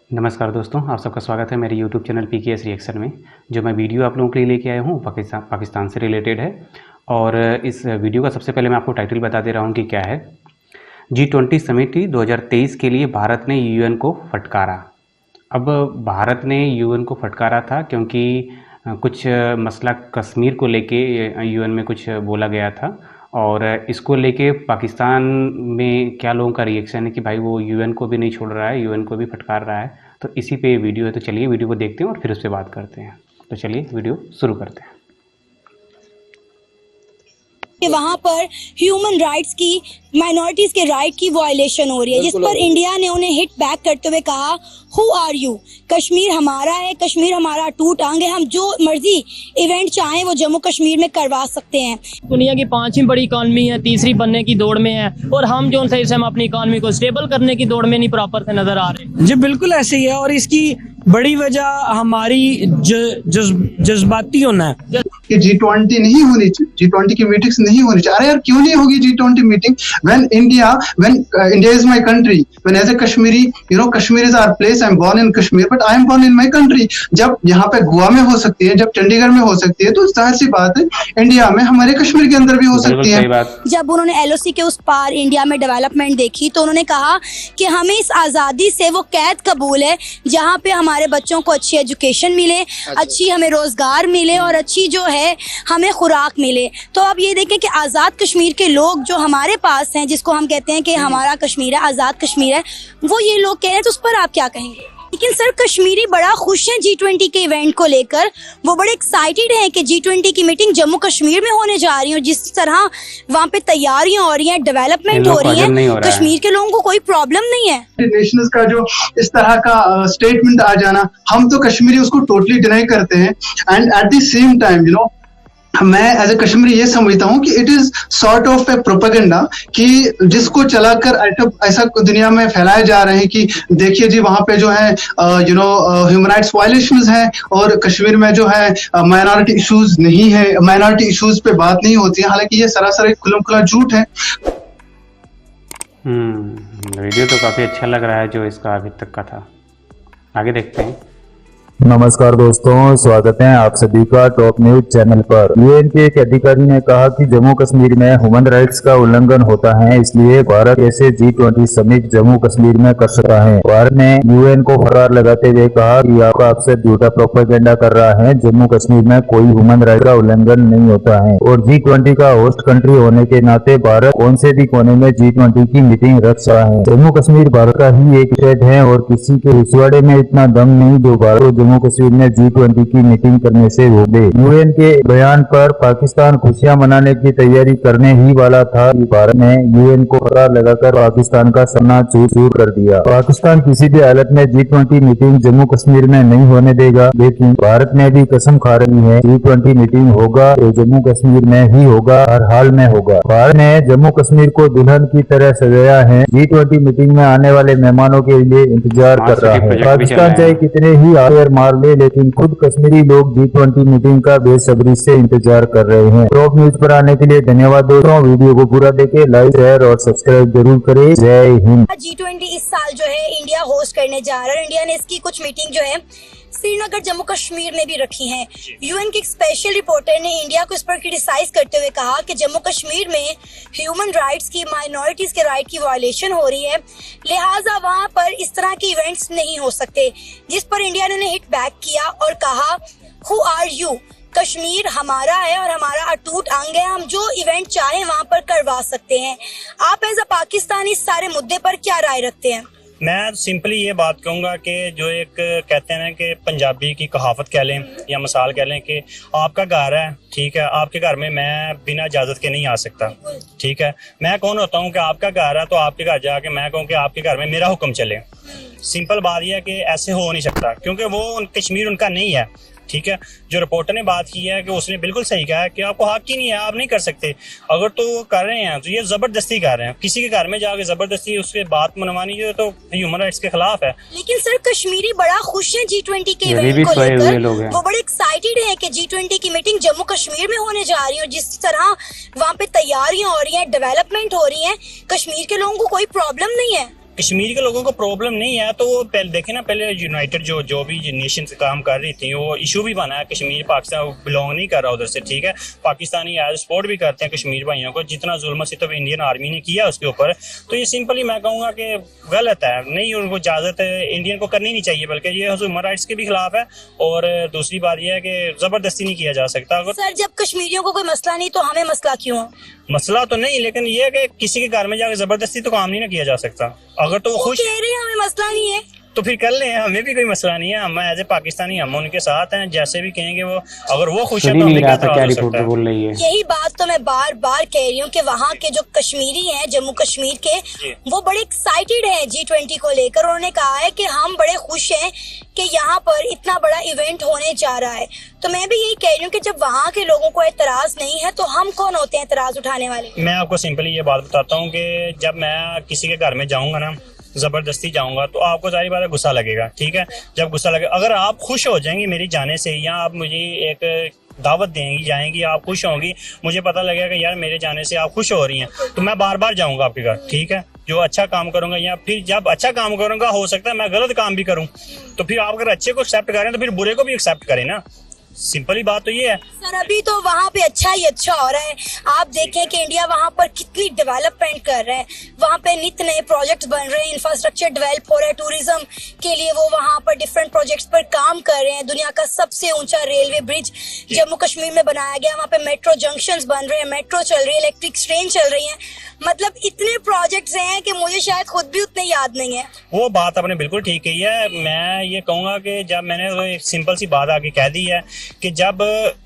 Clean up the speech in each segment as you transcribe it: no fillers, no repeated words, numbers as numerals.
नमस्कार दोस्तों, आप सबका स्वागत है मेरे यूट्यूब चैनल PKS रिएक्शन में। जो मैं वीडियो आप लोगों के लिए लेके आया हूँ पाकिस्तान से रिलेटेड है। और इस वीडियो का सबसे पहले मैं आपको टाइटल बता दे रहा हूँ कि क्या है। G20 समिट 2023 के लिए भारत ने UN को फटकारा। अब भारत ने UN को फटकारा था क्योंकि कुछ मसला कश्मीर को लेके UN में कुछ बोला गया था, और इसको लेके पाकिस्तान में क्या लोगों का रिएक्शन है कि भाई वो UN को भी नहीं छोड़ रहा है, UN को भी फटकार रहा है। तो इसी पे वीडियो है, तो चलिए वीडियो को देखते हैं और फिर उस पर बात करते हैं। तो चलिए वीडियो शुरू करते हैं। कि वहाँ पर ह्यूमन राइट्स की, माइनॉरिटीज के राइट की वायलेशन हो रही है, जिस पर इंडिया ने उन्हें हिट बैक करते हुए कहा, हु आर यू, कश्मीर हमारा है, कश्मीर हमारा अटूट अंग है, हम जो मर्जी इवेंट चाहें वो जम्मू कश्मीर में करवा सकते हैं। दुनिया की 5वीं बड़ी इकॉनमी है, तीसरी बनने की दौड़ में है, और हम जो से हम अपनी इकॉनमी को स्टेबल करने की दौड़ में नहीं प्रॉपर से नजर आ रहे। जी बिल्कुल ऐसे ही है, और इसकी बड़ी वजह हमारी जज्बाती होना है कि G20 नहीं होनी चाहिए, G20 की मीटिंग्स नहीं होनी चाहिए। अरे यार क्यों नहीं होगी G20 meeting? when India is my country, when as a Kashmiri, you know, Kashmir is our place, I am born in Kashmir, but I am born in my country। जब यहाँ पे गोवा में हो सकती है, जब चंडीगढ़ में हो सकती है, तो जाहिर सी बात है इंडिया में हमारे कश्मीर के अंदर भी हो सकती है। जब उन्होंने LOC के उस पार इंडिया में डेवलपमेंट देखी तो उन्होंने कहा कि हमें इस आज़ादी से वो कैद कबूल है जहाँ पे हमारे बच्चों को अच्छी एजुकेशन मिले, अच्छी हमें रोजगार मिले और अच्छी जो है हमें खुराक मिले। तो अब ये देखें कि आज़ाद कश्मीर के लोग जो हमारे पास हैं, जिसको हम कहते हैं कि हमारा कश्मीर है, आज़ाद कश्मीर है, वो ये लोग कह रहे हैं, तो उस पर आप क्या कहेंगे? लेकिन सर कश्मीरी बड़ा खुश हैं G20 के इवेंट को लेकर, वो बड़े एक्साइटेड हैं कि G20 की मीटिंग जम्मू कश्मीर में होने जा रही है, और जिस तरह वहाँ पे तैयारियां हो रही हैं, डेवलपमेंट हो रही है, कश्मीर के लोगों को कोई प्रॉब्लम नहीं है। नेशंस का जो इस तरह का स्टेटमेंट आ जाना, हम तो कश्मीरी उसको टोटली डिनाई करते हैं। And at the same time मैं एज ए कश्मीरी ये समझता हूँ कि it is sort of A propaganda कि जिसको चलाकर ऐसा दुनिया में फैलाए जा रहे हैं कि देखिए जी वहां पे जो है ह्यूमन राइट्स वायलेशंस हैं, और कश्मीर में जो है माइनॉरिटी इश्यूज नहीं है, माइनॉरिटी इश्यूज पे बात नहीं होती है। हालांकि ये सरासर एक खुला खुला झूठ है। वीडियो तो काफ़ी अच्छा लग रहा है जो इसका अभी तक का था। आगे देखते हैं। नमस्कार दोस्तों, स्वागत है आप सभी का टॉप न्यूज चैनल पर। UN के एक अधिकारी ने कहा कि जम्मू कश्मीर में ह्यूमन राइट्स का उल्लंघन होता है, इसलिए भारत ऐसे G20 समिट जम्मू कश्मीर में कर सकता है। भारत ने UN को फटकार लगाते हुए कहा कि आपसे झूठा प्रोपेगेंडा कर रहा है, जम्मू कश्मीर में कोई ह्यूमन राइट का उल्लंघन नहीं होता है, और G20 का होस्ट कंट्री होने के नाते भारत कौन से भी कोने में G20 की मीटिंग रख सकता है। जम्मू कश्मीर भारत का ही एक स्टेट है, और किसी के पिछवाड़े में इतना दम नहीं जो भारत जम्मू कश्मीर में G20 की मीटिंग करने से रोक दे। UN के बयान पर पाकिस्तान खुशियां मनाने की तैयारी करने ही वाला था कि भारत ने UN को फटकार लगाकर पाकिस्तान का सामना चूर कर दिया। पाकिस्तान किसी भी हालत में G20 मीटिंग जम्मू कश्मीर में नहीं होने देगा, लेकिन भारत ने भी कसम खा रही है G20 मीटिंग होगा तो जम्मू कश्मीर में ही होगा, हर हाल में होगा। भारत ने जम्मू कश्मीर को दुल्हन की तरह सजाया है, G20 मीटिंग में आने वाले मेहमानों के लिए इंतजार कर रहा है। पाकिस्तान चाहे कितने ही आयर मार ले, लेकिन खुद कश्मीरी लोग G20 मीटिंग का बेसब्री से इंतजार कर रहे हैं। टॉप न्यूज पर आने के लिए धन्यवाद दोस्तों। वीडियो को पूरा देखें, लाइक शेयर और सब्सक्राइब जरूर करें। जय हिंद। G20 इस साल जो है इंडिया होस्ट करने जा रहा है। इंडिया ने इसकी कुछ मीटिंग जो है श्रीनगर जम्मू कश्मीर में भी रखी हैं। UN के एक स्पेशल रिपोर्टर ने इंडिया को इस पर क्रिटिसाइज करते हुए कहा कि जम्मू कश्मीर में ह्यूमन राइट्स की, माइनॉरिटीज के राइट की वायलेशन हो रही है, लिहाजा वहां पर इस तरह के इवेंट्स नहीं हो सकते। जिस पर इंडिया ने उन्हें हिट बैक किया और कहा, हु आर यू, कश्मीर हमारा है और हमारा अटूट अंग है, हम जो इवेंट चाहें वहां पर करवा सकते हैं। आप एज अ पाकिस्तानी इस सारे मुद्दे पर क्या राय रखते हैं? मैं सिंपली ये बात कहूँगा कि जो एक कहते हैं ना कि पंजाबी की कहावत कह लें या मिसाल कह लें कि आपका घर है, ठीक है, आपके घर में मैं बिना इजाज़त के नहीं आ सकता, ठीक है। मैं कौन होता हूँ कि आपका घर है तो आपके घर जाके मैं कहूँ कि आपके घर में मेरा हुक्म चले। सिंपल बात यह है कि ऐसे हो नहीं सकता, क्योंकि वो कश्मीर उनका नहीं है, ठीक है। जो रिपोर्टर ने बात की है कि उसने बिल्कुल सही कहा है कि आपको हक ही नहीं है, आप नहीं कर सकते। अगर तो कर रहे हैं तो ये जबरदस्ती कर रहे हैं, किसी के घर में जाके जबरदस्ती उसके बात मनवानी जो तो ह्यूमन राइट्स के खिलाफ है। लेकिन सर कश्मीरी बड़ा खुश है G20 के इवेंट को लेकर, वो बड़े एक्साइटेड हैं कि G20 की मीटिंग जम्मू कश्मीर में होने जा रही है, और जिस तरह वहाँ पे तैयारियां हो रही हैं, डेवलपमेंट हो रही है, कश्मीर के लोगों को कोई प्रॉब्लम नहीं है। कश्मीर के लोगों को प्रॉब्लम नहीं है, तो वो पहले देखे ना, पहले यूनाइटेड जो भी नेशन से काम कर रही थी, वो इशू भी बना है कश्मीर पाकिस्तान बिलोंग नहीं कर रहा उधर से, ठीक है। पाकिस्तानी एज सपोर्ट भी करते हैं कश्मीर भाइयों को, जितना जुल्म सितम इंडियन आर्मी ने किया उसके ऊपर, तो ये सिंपली मैं कहूँगा कि गलत है, नहीं उनको इजाज़त इंडियन को करनी नहीं चाहिए, बल्कि ये ह्यूमन राइट्स के भी खिलाफ है। और दूसरी बात यह है कि ज़बरदस्ती नहीं किया जा सकता। सर जब कश्मीरियों को कोई मसला नहीं तो हमें मसला क्यों? मसला तो नहीं, लेकिन ये है कि किसी के घर में जाकर जबरदस्ती तो काम नहीं ना किया जा सकता। अगर तो वो खुश कह रहे हैं हमें मसला नहीं है तो फिर कर लें, हमें भी कोई मसला नहीं है, हम एज ए पाकिस्तानी हम उनके साथ हैं, जैसे भी कहेंगे वो, अगर वो खुश है तो हमें क्या इतराज़ हो सकता है। यही बात तो मैं बार बार कह रही हूँ कि वहाँ के जो कश्मीरी हैं, जम्मू कश्मीर के, वो बड़े एक्साइटेड हैं G20 को लेकर। उन्होंने कहा है कि हम बड़े खुश हैं कि यहाँ पर इतना बड़ा इवेंट होने जा रहा है। तो मैं भी यही कह रही हूँ कि जब वहाँ के लोगों को एतराज नहीं है तो हम कौन होते हैं एतराज उठाने वाले? मैं आपको सिंपली ये बात बताता हूँ कि जब मैं किसी के घर में जाऊँगा ना, जबरदस्ती जाऊंगा, तो आपको सारी बात गुस्सा लगेगा, ठीक है। जब गुस्सा लगेगा, अगर आप खुश हो जाएंगे मेरी जाने से, या आप मुझे एक दावत देंगी, जाएंगी, आप खुश होंगी, मुझे पता लगेगा कि यार मेरे जाने से आप खुश हो रही हैं, तो मैं बार बार जाऊंगा आपके घर, ठीक है। जो अच्छा काम करूंगा, या फिर जब अच्छा काम करूंगा हो सकता है मैं गलत काम भी करूं, तो फिर आप अगर अच्छे को एक्सेप्ट करें तो फिर बुरे को भी एक्सेप्ट करें ना, सिंपली बात तो ये है। सर अभी तो वहाँ पे अच्छा ही अच्छा हो रहा है। आप देखें कि इंडिया वहाँ पर कितनी डेवलपमेंट कर रहा है, वहाँ पे नित नए प्रोजेक्ट्स बन रहे हैं, इंफ्रास्ट्रक्चर डेवलप हो रहा है, टूरिज्म के लिए वो वहाँ पर डिफरेंट प्रोजेक्ट्स पर काम कर रहे हैं। दुनिया का सबसे ऊंचा रेलवे ब्रिज जम्मू कश्मीर में बनाया गया, वहाँ पे मेट्रो जंक्शंस बन रहे हैं, मेट्रो चल रही है, इलेक्ट्रिक ट्रेन चल रही है, मतलब इतने प्रोजेक्ट्स हैं कि मुझे शायद खुद भी उतने याद नहीं है। वो बात आपने बिल्कुल ठीक कही है। मैं ये कहूँगा कि जब मैंने वो एक सिंपल सी बात आगे कह दी है कि जब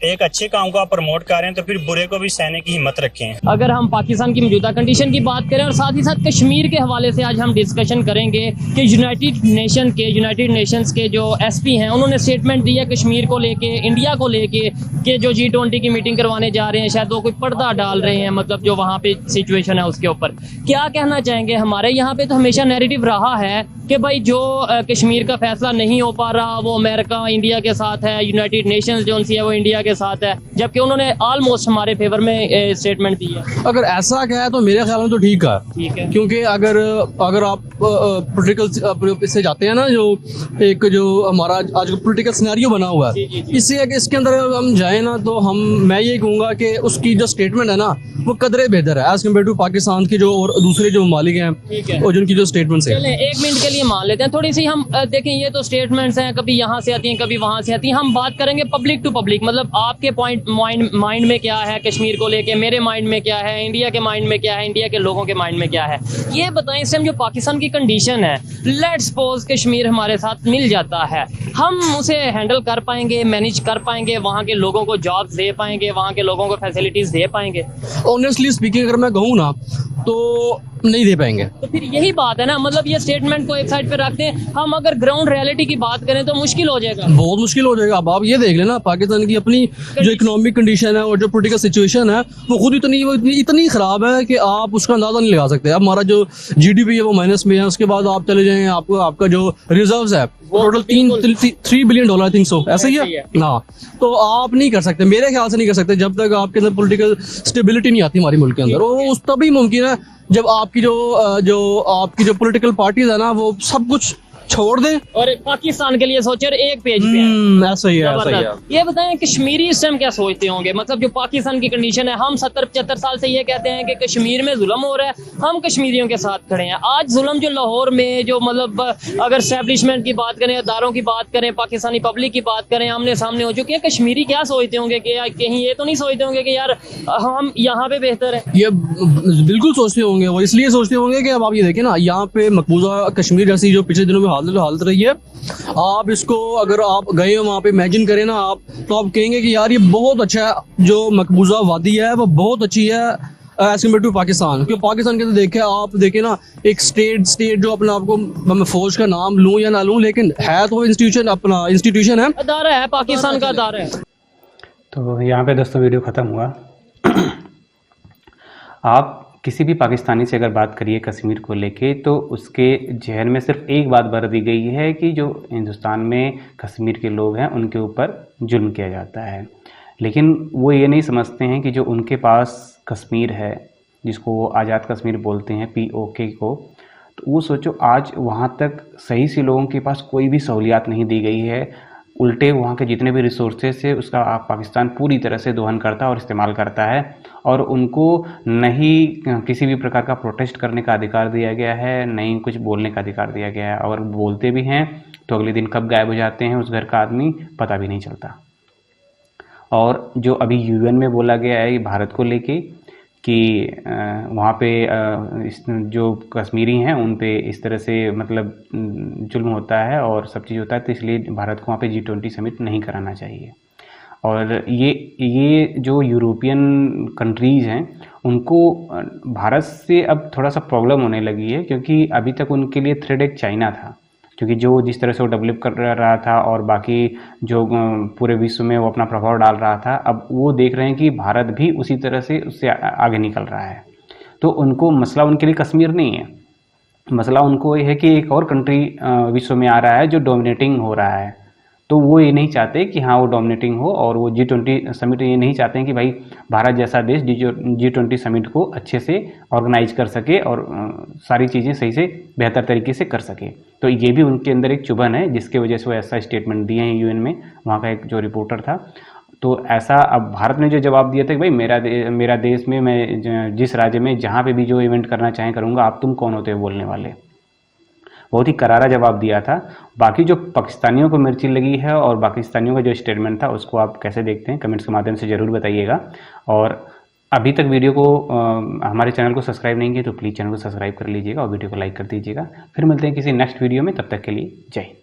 एक अच्छे काम को आप प्रमोट कर रहे हैं तो फिर बुरे को भी सहने की हिम्मत रखें। अगर हम पाकिस्तान की मौजूदा कंडीशन की बात करें और साथ ही साथ कश्मीर के हवाले से आज हम डिस्कशन करेंगे कि यूनाइटेड नेशंस के जो एसपी हैं उन्होंने स्टेटमेंट दी है कश्मीर को लेके, इंडिया को लेके, कि जो G20 की मीटिंग करवाने जा रहे हैं शायद वो कोई पर्दा डाल रहे हैं, मतलब जो वहाँ पे सिचुएशन है उसके ऊपर क्या कहना चाहेंगे? हमारे यहाँ पे तो हमेशा नैरेटिव रहा है कि भाई जो कश्मीर का फैसला नहीं हो पा रहा वो अमेरिका इंडिया के साथ है, यूनाइटेड नेशंस जो है वो इंडिया के साथ है, जबकि उन्होंने ऑलमोस्ट हमारे फेवर में स्टेटमेंट दी है। अगर ऐसा क्या है तो मेरे ख्याल में तो ठीक है, क्योंकि अगर आप पॉलिटिकल इससे जाते हैं ना, जो हमारा आज पॉलिटिकल सिनेरियो बना हुआ है, इससे है कि इसके अंदर हम जाए ना तो मैं ये कहूँगा कि उसकी जो स्टेटमेंट है ना वो कदरे बेहतर है एज कम्पेयर टू पाकिस्तान की जो और दूसरे जो ममालिक हैं और जिनकी जो स्टेटमेंट्स हैं। चलें एक मिनट के लिए मान लेते हैं, थोड़ी सी हम देखें, ये तो स्टेटमेंट्स हैं, कभी यहाँ से आती हैं कभी वहाँ से आती हैं। हम बात करेंगे पब्लिक टू पब्लिक, मतलब आपके माइंड में क्या है कश्मीर को लेके, मेरे माइंड में क्या है, इंडिया के माइंड में क्या है, इंडिया के लोगों के माइंड में क्या है, ये बताएं। इस टाइम जो पाकिस्तान की कंडीशन है, लेट्स सपोज कश्मीर हमारे साथ मिल जाता है, हम उसे हैंडल कर पाएंगे, मैनेज कर पाएंगे, वहाँ के लोगों को जॉब्स दे पाएंगे, वहाँ के लोगों को फैसिलिटीज दे पाएंगे? ऑनेस्टली स्पीकिंग अगर मैं कहूँ ना तो नहीं दे पाएंगे। तो फिर यही बात है ना, मतलब ये स्टेटमेंट को एक साइड पे रखते हैं, हम अगर ग्राउंड रियलिटी की बात करें तो मुश्किल हो जाएगा, बहुत मुश्किल हो जाएगा। अब आप ये देख लेना पाकिस्तान की अपनी जो इकोनॉमिक कंडीशन है और जो पॉलिटिकल सिचुएशन है वो खुद इतनी खराब है कि आप उसका अंदाजा नहीं लगा सकते। अब हमारा जो GDP है वो माइनस में है, उसके बाद आप चले जाएं आपका जो रिजर्व्स है total $3 billion I think so, ऐसा ही है ना। तो आप नहीं कर सकते, मेरे ख्याल से नहीं कर सकते जब तक आपके अंदर पॉलिटिकल स्टेबिलिटी नहीं आती हमारे मुल्क के अंदर। वो उस तभी मुमकिन है जब आपकी आपकी जो पॉलिटिकल पार्टीज है ना वो सब कुछ छोड़ दें और पाकिस्तान के लिए सोचे एक पेज पे ऐसा ही है। ये बताएं कश्मीरी इस टाइम क्या सोचते होंगे, मतलब जो पाकिस्तान की कंडीशन है, हम 70-75 साल से ये कहते हैं कि कश्मीर में जुल्म हो रहा है, हम कश्मीरियों के साथ खड़े हैं। आज जुल्म जो लाहौर में जो मतलब अगर एस्टेब्लिशमेंट की बात करें, अदारों की बात करें, पाकिस्तानी पब्लिक की बात करें, आमने सामने हो चुके हैं। कश्मीरी क्या सोचते होंगे कि कहीं ये तो नहीं सोचते होंगे कि यार हम यहाँ पे बेहतर है? ये बिल्कुल सोचते होंगे, वो इसलिए सोचते होंगे कि अब आप ये देखें ना, यहाँ पे मकबूजा कश्मीर जैसी जो पिछले दिनों में हालत रही है, आप इसको अगर आप गए हो वहाँ पे इमेजिन करें ना आप, तो आप कहेंगे कि यार ये बहुत अच्छा है, जो मकबूजा वादी है वो बहुत अच्छी है एज कम्पेयर टू पाकिस्तान। क्योंकि पाकिस्तान के तो आप देखें ना, एक स्टेट जो अपने आप को, मैं फौज का नाम लूँ या ना लूँ, लेकिन है तो इंस्टीट्यूशन है, अदारा है, पाकिस्तान का अदारा है। तो यहाँ पे दोस्तों वीडियो ख़त्म हुआ। आप किसी भी पाकिस्तानी से अगर बात करिए कश्मीर को लेके तो उसके जहन में सिर्फ एक बात भर दी गई है कि जो हिंदुस्तान में कश्मीर के लोग हैं उनके ऊपर जुल्म किया जाता है, लेकिन वो ये नहीं समझते हैं कि जो उनके पास कश्मीर है, जिसको वो आज़ाद कश्मीर बोलते हैं POK को, तो वो सोचो आज वहाँ तक सही से लोगों के पास कोई भी सहूलियात नहीं दी गई है, उल्टे वहाँ के जितने भी रिसोर्सेस है उसका पाकिस्तान पूरी तरह से दोहन करता है और इस्तेमाल करता है, और उनको नहीं किसी भी प्रकार का प्रोटेस्ट करने का अधिकार दिया गया है, नहीं कुछ बोलने का अधिकार दिया गया है, और बोलते भी हैं तो अगले दिन कब गायब हो जाते हैं उस घर का आदमी पता भी नहीं चलता। और जो अभी यूएन में बोला गया है भारत को लेके कि वहाँ पे जो कश्मीरी हैं उन पे इस तरह से मतलब जुल्म होता है और सब चीज़ होता है, तो इसलिए भारत को वहाँ पे G20 समिट नहीं कराना चाहिए। और ये जो यूरोपियन कंट्रीज़ हैं उनको भारत से अब थोड़ा सा प्रॉब्लम होने लगी है, क्योंकि अभी तक उनके लिए थ्रेड एक चाइना था, क्योंकि जो जिस तरह से वो डेवलप कर रहा था और बाकी जो पूरे विश्व में वो अपना प्रभाव डाल रहा था, अब वो देख रहे हैं कि भारत भी उसी तरह से उससे आगे निकल रहा है। तो उनको मसला उनके लिए कश्मीर नहीं है, मसला उनको ये है कि एक और कंट्री विश्व में आ रहा है जो डोमिनेटिंग हो रहा है। तो वो ये नहीं चाहते कि हाँ वो डोमिनेटिंग हो, और वो G20 समिट ये नहीं चाहते हैं कि भाई भारत जैसा देश G20 समिट को अच्छे से ऑर्गेनाइज कर सके और सारी चीज़ें सही से बेहतर तरीके से कर सके। तो ये भी उनके अंदर एक चुभन है, जिसके वजह से वो ऐसा स्टेटमेंट दिए हैं यूएन में, वहाँ का एक जो रिपोर्टर था। तो ऐसा अब भारत ने जो जवाब दिया था कि भाई मेरा देश में मैं जिस राज्य में जहाँ पे भी जो इवेंट करना चाहें करूँगा, आप तुम कौन होते हो बोलने वाले। बहुत ही करारा जवाब दिया था। बाकी जो पाकिस्तानियों को मिर्ची लगी है और पाकिस्तानियों का जो स्टेटमेंट था उसको आप कैसे देखते हैं कमेंट्स के माध्यम से ज़रूर बताइएगा। और अभी तक वीडियो को हमारे चैनल को सब्सक्राइब नहीं किया तो प्लीज़ चैनल को सब्सक्राइब कर लीजिएगा और वीडियो को लाइक कर दीजिएगा। फिर मिलते हैं किसी नेक्स्ट वीडियो में, तब तक के लिए जय हिंद।